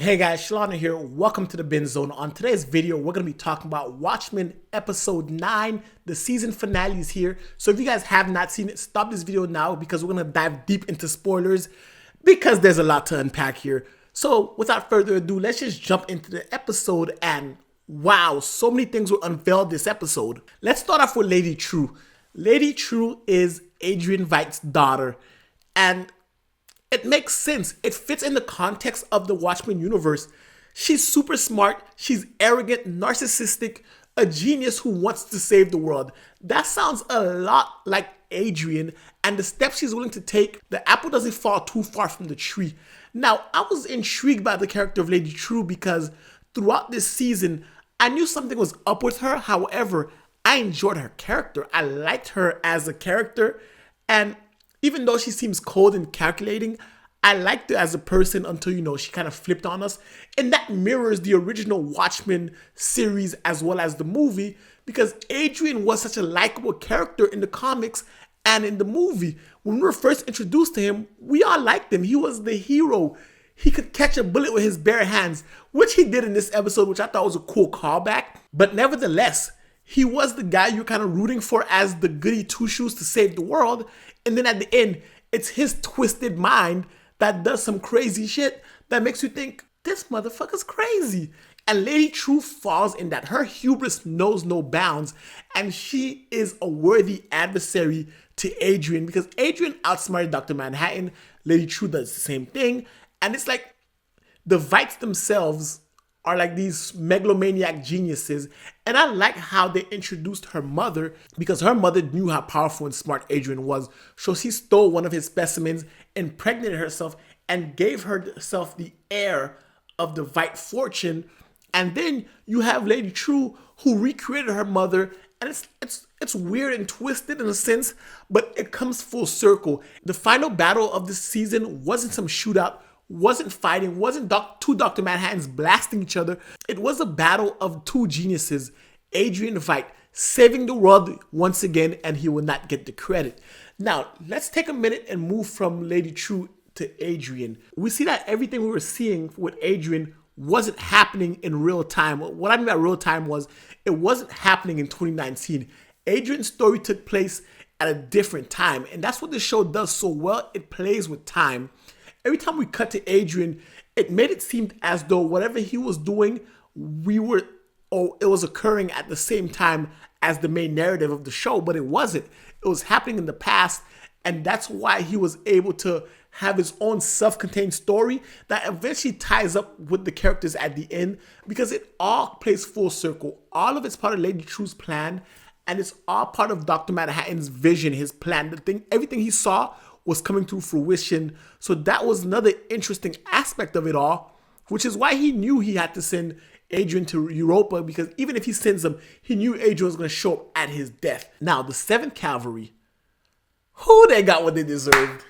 Hey guys, Shalana here. Welcome to the Binge Zone. On today's video, we're going to be talking about Watchmen episode 9. The season finale is here. So if you guys have not seen it, stop this video now because we're going to dive deep into spoilers because there's a lot to unpack here. So without further ado, let's just jump into the episode. And wow, so many things were unveiled this episode. Let's start off with Lady True. Lady True is Adrian Veidt's daughter, and it makes sense. It fits in the context of the Watchmen universe. She's super smart. She's arrogant, narcissistic, a genius who wants to save the world. That sounds a lot like Adrian and the steps she's willing to take. The apple doesn't fall too far from the tree. Now, I was intrigued by the character of Lady True because throughout this season, I knew something was up with her. However, I enjoyed her character. I liked her as a character, and even though she seems cold and calculating, I liked her as a person until, she kind of flipped on us. And that mirrors the original Watchmen series as well as the movie, because Adrian was such a likable character in the comics and in the movie. When we were first introduced to him, we all liked him. He was the hero. He could catch a bullet with his bare hands, which he did in this episode, which I thought was a cool callback. But nevertheless, he was the guy you're kind of rooting for as the goody two-shoes to save the world. And then at the end, it's his twisted mind that does some crazy shit that makes you think, this motherfucker's crazy. And Lady True falls in that. Her hubris knows no bounds. And she is a worthy adversary to Adrian because Adrian outsmarted Dr. Manhattan. Lady True does the same thing. And it's like the Veidts themselves are like these megalomaniac geniuses. And I like how they introduced her mother because her mother knew how powerful and smart Adrian was. So she stole one of his specimens, impregnated herself, and gave herself the heir of the Veidt fortune. And then you have Lady True who recreated her mother. And it's weird and twisted in a sense, but it comes full circle. The final battle of this season wasn't some shootout, wasn't fighting, wasn't two Dr. Manhattans blasting each other. It was a battle of two geniuses, Adrian Veidt, saving the world once again, and he will not get the credit. Now, let's take a minute and move from Lady True to Adrian. We see that everything we were seeing with Adrian wasn't happening in real time. What I mean by real time was it wasn't happening in 2019. Adrian's story took place at a different time, and that's what the show does so well. It plays with time. Every time we cut to Adrian, it made it seem as though whatever he was doing, it was occurring at the same time as the main narrative of the show, but it wasn't. It was happening in the past, and that's why he was able to have his own self-contained story that eventually ties up with the characters at the end, because it all plays full circle. All of it's part of Lady True's plan, and it's all part of Dr. Manhattan's vision, his plan. Everything he saw was coming to fruition. So that was another interesting aspect of it all, which is why he knew he had to send Adrian to Europa, because even if he sends him, he knew Adrian was going to show up at his death. Now, the Seventh Cavalry, they got what they deserved.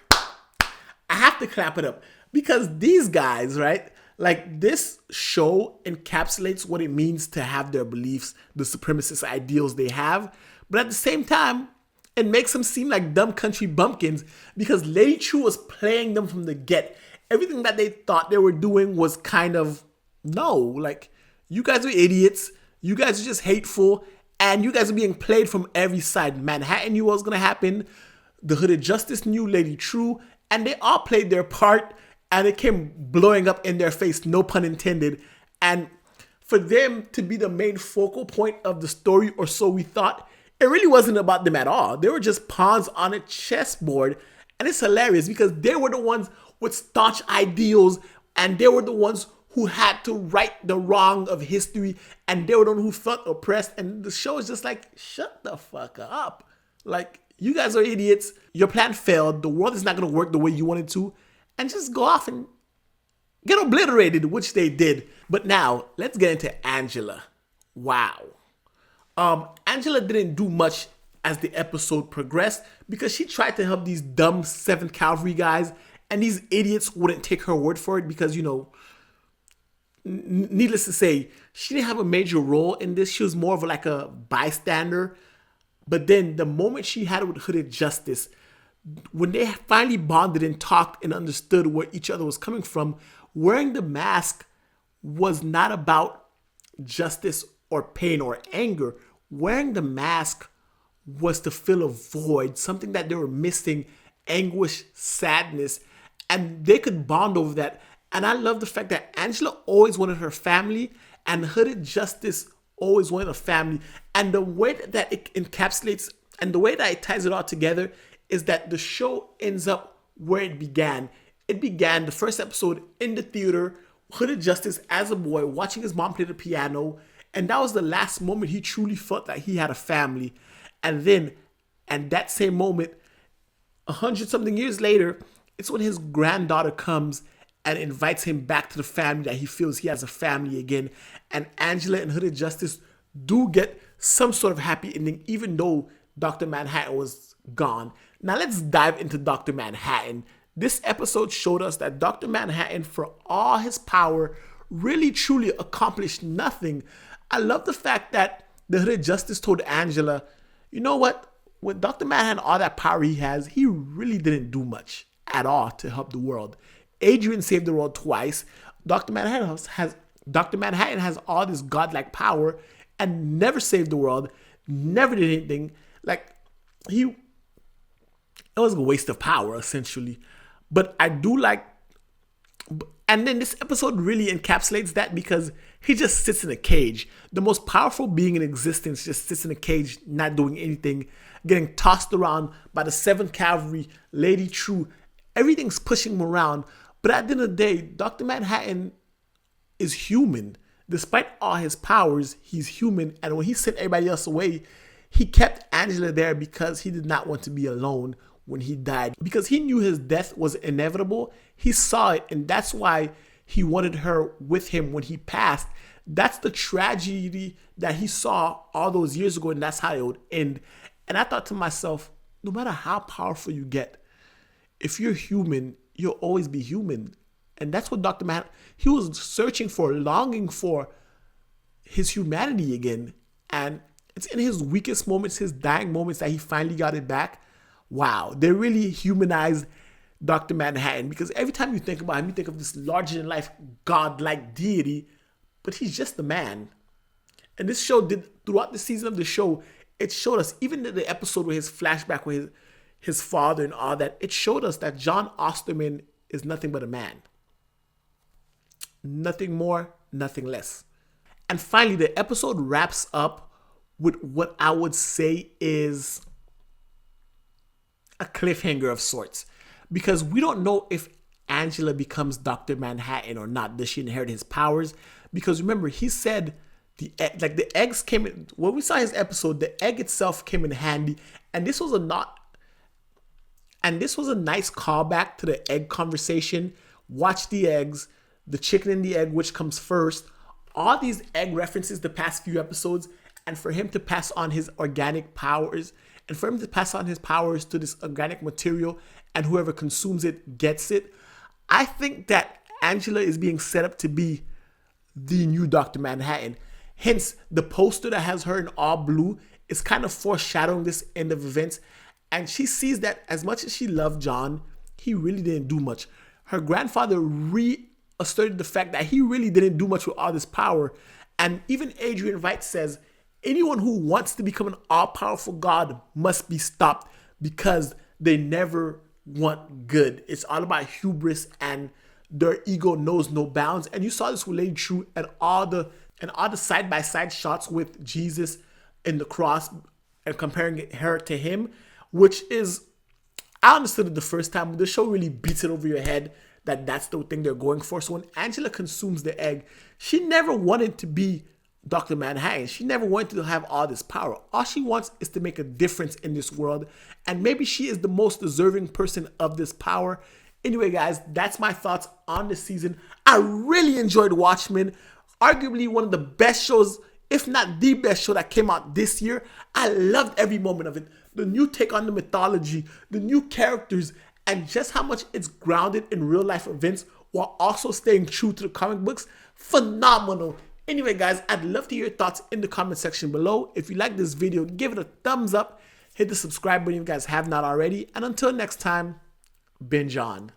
I have to clap it up because these guys, right? Like, this show encapsulates what it means to have their beliefs, the supremacist ideals they have. But at the same time, it makes them seem like dumb country bumpkins because Lady True was playing them from the get. Everything that they thought they were doing was kind of, no, like, you guys are idiots. You guys are just hateful. And you guys are being played from every side. Manhattan knew what was going to happen. The Hooded Justice knew, Lady True. And they all played their part. And it came blowing up in their face, no pun intended. And for them to be the main focal point of the story, or so we thought, it really wasn't about them at all. They were just pawns on a chessboard. And it's hilarious because they were the ones with staunch ideals, and they were the ones who had to right the wrong of history, and they were the ones who felt oppressed. And the show is just like, shut the fuck up. Like, you guys are idiots. Your plan failed. The world is not going to work the way you wanted to. And just go off and get obliterated, which they did. But now, let's get into Angela. Wow. Angela didn't do much as the episode progressed because she tried to help these dumb Seventh Cavalry guys, and these idiots wouldn't take her word for it because, needless to say, she didn't have a major role in this. She was more of like a bystander. But then the moment she had it with Hooded Justice, when they finally bonded and talked and understood where each other was coming from, wearing the mask was not about justice or pain or anger. Wearing the mask was to fill a void, something that they were missing, anguish, sadness, and they could bond over that. And I love the fact that Angela always wanted her family and Hooded Justice always wanted a family. And the way that it encapsulates and the way that it ties it all together is that the show ends up where it began. It began the first episode in the theater, Hooded Justice as a boy watching his mom play the piano, and that was the last moment he truly felt that he had a family. And then, and that same moment, 100-something years later, it's when his granddaughter comes and invites him back to the family, that he feels he has a family again. And Angela and Hooded Justice do get some sort of happy ending, even though Dr. Manhattan was gone. Now let's dive into Dr. Manhattan. This episode showed us that Dr. Manhattan, for all his power, really truly accomplished nothing. I love the fact that the Hooded Justice told Angela, you know what? With Dr. Manhattan, all that power he has, he really didn't do much at all to help the world. Adrian saved the world twice. Dr. Manhattan has all this godlike power and never saved the world, never did anything. Like, it was a waste of power, essentially. But I do like, and then this episode really encapsulates that because he just sits in a cage. The most powerful being in existence just sits in a cage, not doing anything, getting tossed around by the Seventh Cavalry, Lady True. Everything's pushing him around. But at the end of the day, Dr. Manhattan is human. Despite all his powers, he's human. And when he sent everybody else away, he kept Angela there because he did not want to be alone when he died. Because he knew his death was inevitable. He saw it, and that's why he wanted her with him when he passed. That's the tragedy that he saw all those years ago, and that's how it would end. And I thought to myself, no matter how powerful you get, if you're human, you'll always be human. And that's what Dr. Manhattan, he was searching for, longing for his humanity again. And it's in his weakest moments, his dying moments, that he finally got it back. Wow, they really humanized Dr. Manhattan, because every time you think about him, you think of this larger-than-life godlike deity, but he's just a man. And this show did, throughout the season of the show, it showed us, even in the episode with his flashback with his father and all that, it showed us that John Osterman is nothing but a man. Nothing more, nothing less. And finally, the episode wraps up with what I would say is a cliffhanger of sorts. Because we don't know if Angela becomes Dr. Manhattan or not. Does she inherit his powers? Because remember, he said the eggs came in. When we saw his episode, the egg itself came in handy. And this was a nice callback to the egg conversation. Watch the eggs, the chicken and the egg, which comes first. All these egg references the past few episodes, and for him to pass on his organic powers, and for him to pass on his powers to this organic material, and whoever consumes it gets it. I think that Angela is being set up to be the new Dr. Manhattan. Hence, the poster that has her in all blue is kind of foreshadowing this end of events. And she sees that as much as she loved John, he really didn't do much. Her grandfather reasserted the fact that he really didn't do much with all this power. And even Adrian Veidt says, anyone who wants to become an all-powerful god must be stopped because they never want good. It's all about hubris, and their ego knows no bounds. And you saw this with Lady True and all the side-by-side shots with Jesus in the cross and comparing her to him, which is, I understood it the first time, but the show really beats it over your head that that's the thing they're going for. So when Angela consumes the egg, she never wanted to be Dr. Manhattan. She never wanted to have all this power. All she wants is to make a difference in this world. And maybe she is the most deserving person of this power. Anyway, guys, that's my thoughts on this season. I really enjoyed Watchmen. Arguably one of the best shows, if not the best show that came out this year. I loved every moment of it. The new take on the mythology, the new characters, and just how much it's grounded in real life events while also staying true to the comic books. Phenomenal. Anyway, guys, I'd love to hear your thoughts in the comment section below. If you like this video, give it a thumbs up. Hit the subscribe button if you guys have not already. And until next time, binge on.